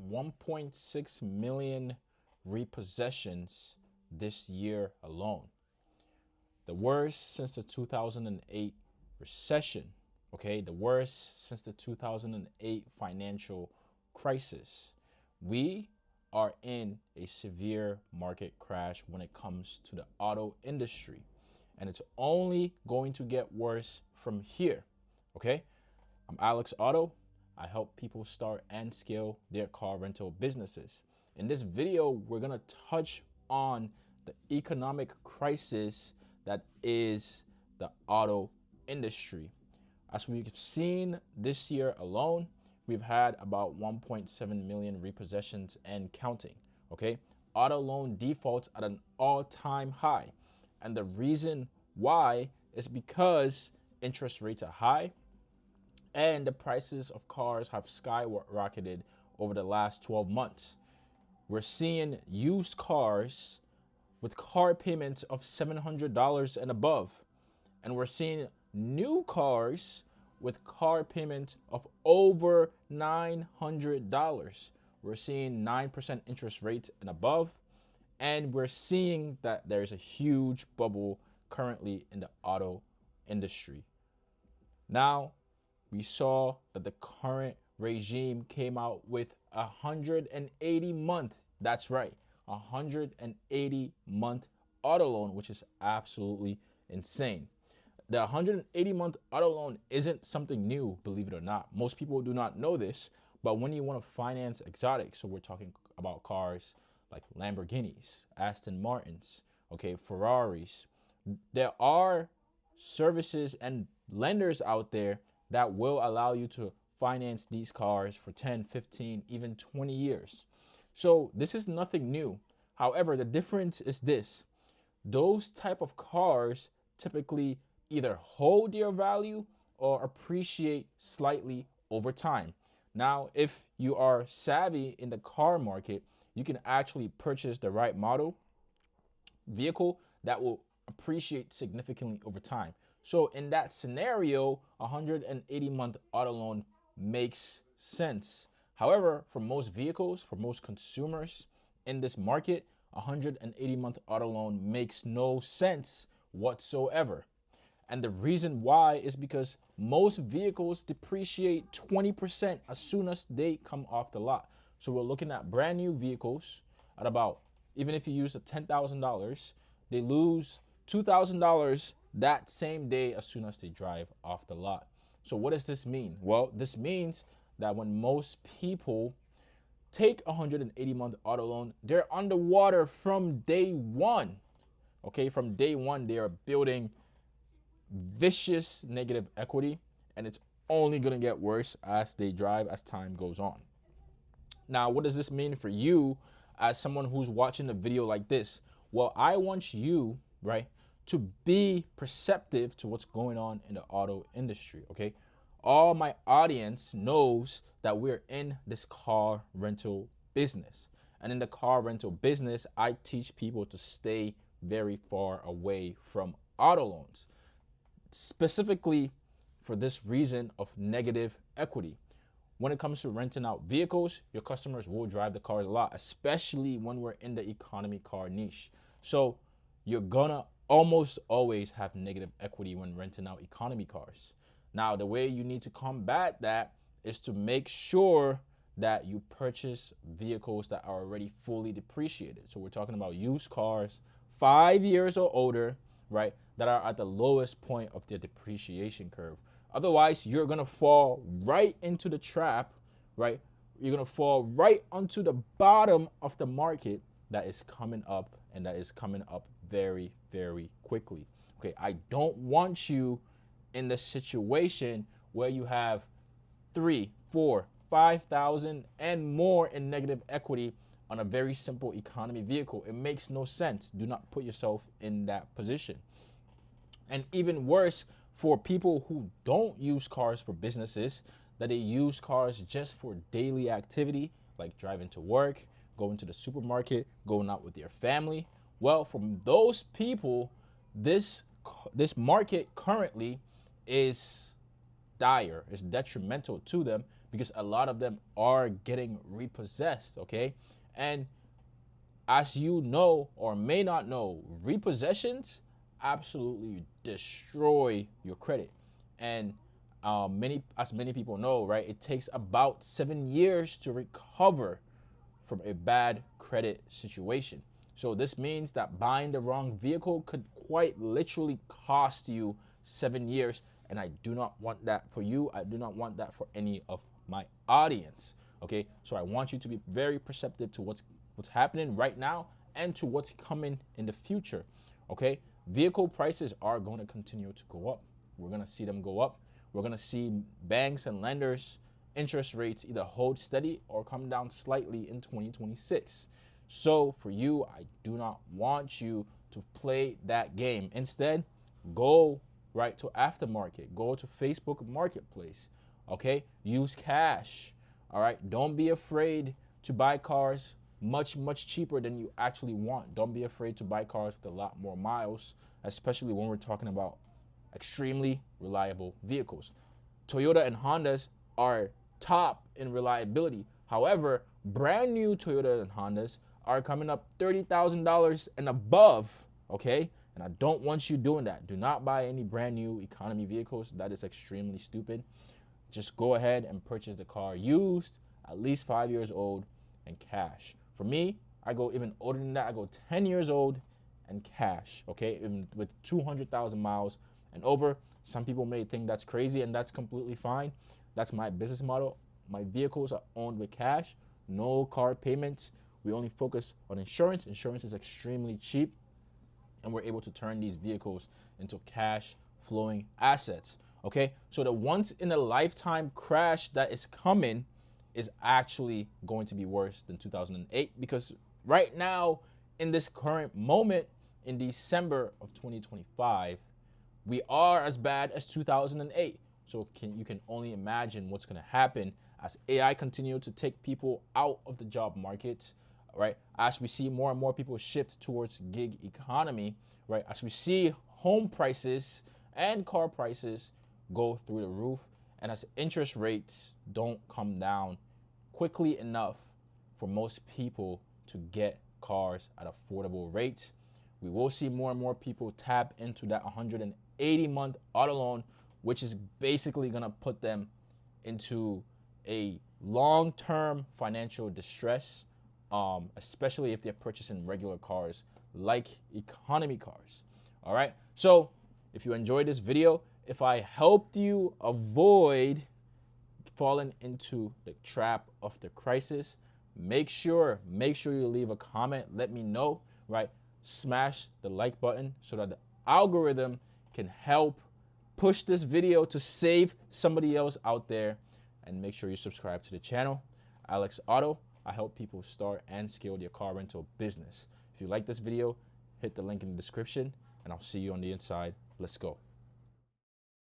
1.6 million repossessions this year alone. The worst since the 2008 recession, okay? The worst since the 2008 financial crisis. We are in a severe market crash when it comes to the auto industry, and it's only going to get worse from here, okay? I'm Alex Auto. I help people start and scale their car rental businesses. In this video, we're gonna touch on the economic crisis that is the auto industry. As we've seen this year alone, we've had about 1.7 million repossessions and counting, okay? Auto loan defaults at an all-time high. And the reason why is because interest rates are high and the prices of cars have skyrocketed over the last 12 months. We're seeing used cars with car payments of $700 and above. And we're seeing new cars with car payments of over $900. We're seeing 9% interest rates and above. And we're seeing that there's a huge bubble currently in the auto industry. Now, we saw that the current regime came out with 180-month, that's right, 180-month auto loan, which is absolutely insane. The 180-month auto loan isn't something new, believe it or not. Most people do not know this, but when you want to finance exotics, so we're talking about cars like Lamborghinis, Aston Martins, okay, Ferraris, there are services and lenders out there that will allow you to finance these cars for 10, 15, even 20 years. So this is nothing new. However, the difference is this. Those type of cars typically either hold their value or appreciate slightly over time. Now, if you are savvy in the car market, you can actually purchase the right model vehicle that will appreciate significantly over time. So in that scenario, 180-month auto loan makes sense. However, for most vehicles, for most consumers in this market, 180-month auto loan makes no sense whatsoever. And the reason why is because most vehicles depreciate 20% as soon as they come off the lot. So we're looking at brand new vehicles at about, even if you use a $10,000, they lose $2,000 that same day as soon as they drive off the lot. So what does this mean? Well, this means that when most people take a 180-month auto loan, they're underwater from day one. Okay, from day one, they are building vicious negative equity, and it's only gonna get worse as they drive, as time goes on. Now, what does this mean for you as someone who's watching a video like this? Well, I want you, right, to be perceptive to what's going on in the auto industry, okay? All my audience knows that we're in this car rental business. And in the car rental business, I teach people to stay very far away from auto loans, specifically for this reason of negative equity. When it comes to renting out vehicles, your customers will drive the cars a lot, especially when we're in the economy car niche. So you're gonna almost always have negative equity when renting out economy cars. Now, the way you need to combat that is to make sure that you purchase vehicles that are already fully depreciated. So we're talking about used cars, 5 years or older, right, that are at the lowest point of their depreciation curve. Otherwise, you're gonna fall right into the trap, right? You're gonna fall right onto the bottom of the market that is coming up, and that is coming up very, very quickly. Okay, I don't want you in the situation where you have 3, 4, 5,000 and more in negative equity on a very simple economy vehicle. It makes no sense. Do not put yourself in that position. And even worse, for people who don't use cars for businesses, that they use cars just for daily activity, like driving to work, going to the supermarket, going out with their family. Well, from those people, this market currently is dire, is detrimental to them because a lot of them are getting repossessed, okay? And as you know or may not know, repossessions absolutely destroy your credit. And many people know, right, it takes about 7 years to recover from a bad credit situation. So this means that buying the wrong vehicle could quite literally cost you 7 years. And I do not want that for you. I do not want that for any of my audience. Okay, so I want you to be very perceptive to what's happening right now and to what's coming in the future. Okay, vehicle prices are going to continue to go up. We're going to see them go up. We're going to see banks and lenders interest rates either hold steady or come down slightly in 2026. So for you, I do not want you to play that game. Instead, go right to aftermarket. Go to Facebook Marketplace. Okay, use cash. All right, don't be afraid to buy cars much cheaper than you actually want. Don't be afraid to buy cars with a lot more miles, especially when we're talking about extremely reliable vehicles. Toyota and Hondas are top in reliability. However, brand new Toyota and Hondas are coming up $30,000 and above, okay? And I don't want you doing that. Do not buy any brand new economy vehicles. That is extremely stupid. Just go ahead and purchase the car used, at least 5 years old, and cash. For me, I go even older than that. I go 10 years old and cash, okay? Even with 200,000 miles and over. Some people may think that's crazy, and that's completely fine. That's my business model. My vehicles are owned with cash, no car payments. We only focus on insurance. Insurance is extremely cheap, and we're able to turn these vehicles into cash flowing assets. Okay, so the once in a lifetime crash that is coming is actually going to be worse than 2008, because right now in this current moment in December of 2025, we are as bad as 2008. So you can only imagine what's going to happen as AI continue to take people out of the job market, right? As we see more and more people shift towards gig economy, right? As we see home prices and car prices go through the roof, and as interest rates don't come down quickly enough for most people to get cars at affordable rates, we will see more and more people tap into that 180-month auto loan, which is basically going to put them into a long-term financial distress, especially if they're purchasing regular cars like economy cars. All right, so if you enjoyed this video, if I helped you avoid falling into the trap of the crisis, make sure you leave a comment. Let me know, right? Smash the like button so that the algorithm can help push this video to save somebody else out there. And make sure you subscribe to the channel. Alex Auto. I help people start and scale their car rental business. If you like this video, hit the link in the description, and I'll see you on the inside. Let's go.